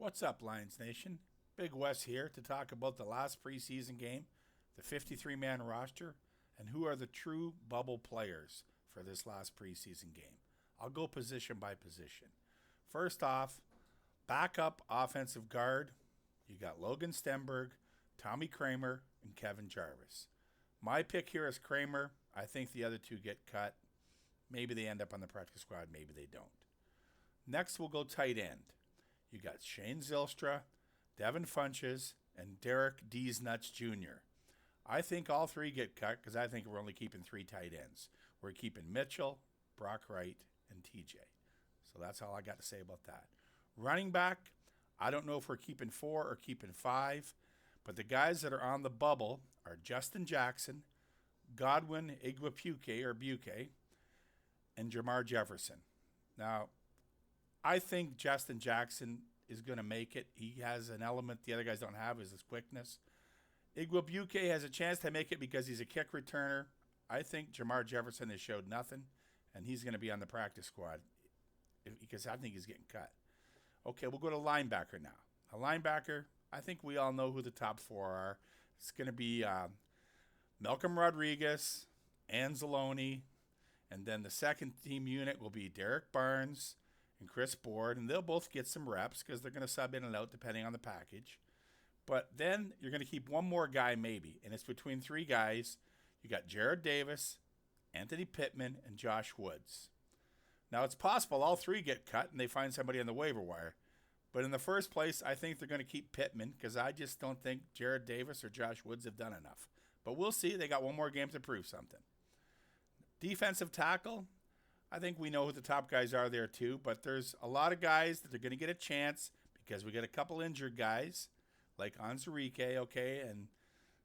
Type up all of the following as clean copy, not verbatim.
What's up, Lions Nation? Big Wes here to talk about the last preseason game, the 53-man roster, and who are the true bubble players for this last preseason game. I'll go position by position. First off, backup offensive guard, you got Logan Stenberg, Tommy Kramer, and Kevin Jarvis. My pick here is Kramer. I think the other two get cut. Maybe they end up on the practice squad, maybe they don't. Next, we'll go tight end. You got Shane Zylstra, Devin Funches, and Derek D's Nuts Jr. I think all three get cut because I think we're only keeping three tight ends. We're keeping Mitchell, Brock Wright, and TJ. So that's all I got to say about that. Running back, I don't know if we're keeping 4 or keeping 5, but the guys that are on the bubble are Justin Jackson, Godwin Igwebuike, and Jamar Jefferson. Now, I think Justin Jackson is going to make it. He has an element the other guys don't have, is his quickness. Igwebuike has a chance to make it because he's a kick returner. I think Jamar Jefferson has showed nothing, and he's going to be on the practice squad because I think he's getting cut. Okay, we'll go to linebacker now. A linebacker, I think we all know who the top 4 are. It's going to be Malcolm Rodriguez, Anzalone, and then the second team unit will be Derek Barnes and Chris Board, and they'll both get some reps because they're going to sub in and out depending on the package. But then you're going to keep one more guy maybe, and it's between 3 guys. You got Jared Davis, Anthony Pittman, and Josh Woods. Now, it's possible all 3 get cut and they find somebody on the waiver wire. But in the first place, I think they're going to keep Pittman because I just don't think Jared Davis or Josh Woods have done enough. But we'll see. They got one more game to prove something. Defensive tackle, I think we know who the top guys are there too, but there's a lot of guys that are going to get a chance because we got a couple injured guys like Onwuzurike, okay, and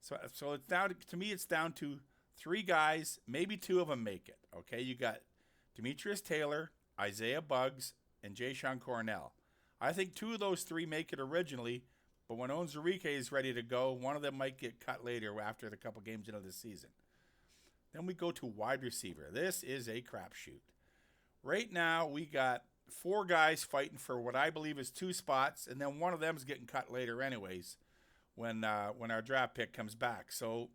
so it's down to me. It's down to 3 guys, maybe 2 of them make it. Okay, you got Demetrius Taylor, Isaiah Buggs, and Jayshon Cornell. I think 2 of those 3 make it originally, but when Onwuzurike is ready to go, one of them might get cut later after the couple games into the season. Then we go to wide receiver. This is a crapshoot. Right now, we got 4 guys fighting for what I believe is 2 spots, and then one of them is getting cut later anyways when our draft pick comes back. So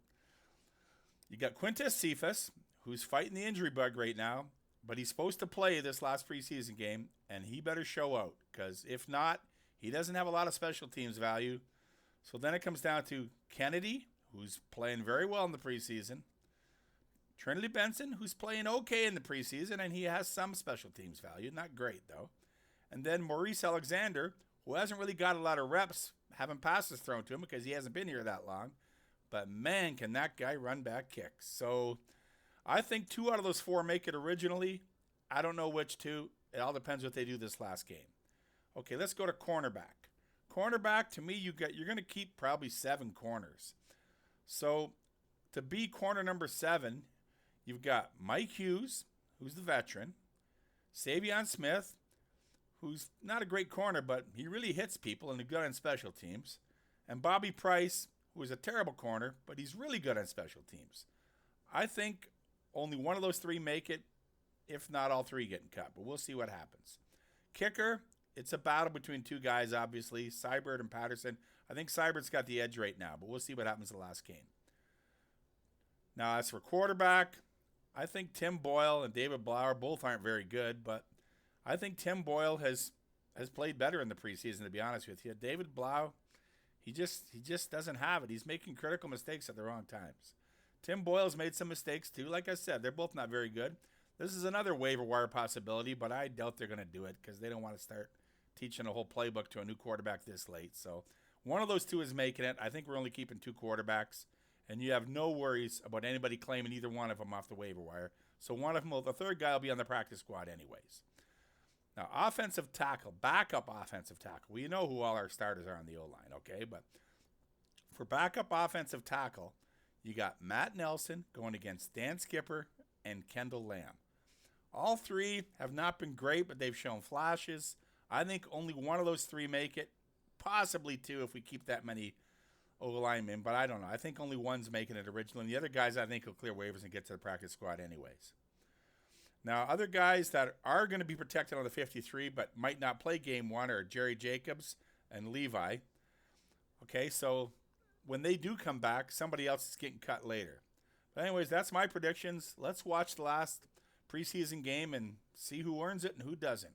you got Quintez Cephas, who's fighting the injury bug right now, but he's supposed to play this last preseason game, and he better show out because if not, he doesn't have a lot of special teams value. So then it comes down to Kennedy, who's playing very well in the preseason, Trinity Benson, who's playing okay in the preseason, and he has some special teams value. Not great, though. And then Maurice Alexander, who hasn't really got a lot of reps, having passes thrown to him because he hasn't been here that long. But, man, can that guy run back kicks. So I think 2 out of those 4 make it originally. I don't know which 2. It all depends what they do this last game. Okay, let's go to cornerback. Cornerback, to me, you're going to keep probably 7 corners. So to be corner number 7, you've got Mike Hughes, who's the veteran, Savion Smith, who's not a great corner, but he really hits people and he's good on special teams, and Bobby Price, who is a terrible corner, but he's really good on special teams. I think only one of those 3 make it, if not all 3 getting cut, but we'll see what happens. Kicker, it's a battle between 2 guys, obviously, Seibert and Patterson. I think Seibert's got the edge right now, but we'll see what happens in the last game. Now, as for quarterback, I think Tim Boyle and David Blower both aren't very good, but I think Tim Boyle has played better in the preseason, to be honest with you. David Blower, he just doesn't have it. He's making critical mistakes at the wrong times. Tim Boyle's made some mistakes too. Like I said, they're both not very good. This is another waiver wire possibility, but I doubt they're going to do it because they don't want to start teaching a whole playbook to a new quarterback this late. So one of those 2 is making it. I think we're only keeping 2 quarterbacks. And you have no worries about anybody claiming either one of them off the waiver wire. So one of them, the third guy will be on the practice squad anyways. Now, offensive tackle, backup offensive tackle. We know who all our starters are on the O-line, okay? But for backup offensive tackle, you got Matt Nelson going against Dan Skipper and Kendall Lamb. All 3 have not been great, but they've shown flashes. I think only one of those 3 make it, possibly 2 if we keep that many O-linemen, but I don't know. I think only one's making it originally. And the other guys, I think, will clear waivers and get to the practice squad anyways. Now, other guys that are going to be protected on the 53 but might not play game 1 are Jerry Jacobs and Levi. Okay, so when they do come back, somebody else is getting cut later. But anyways, that's my predictions. Let's watch the last preseason game and see who earns it and who doesn't.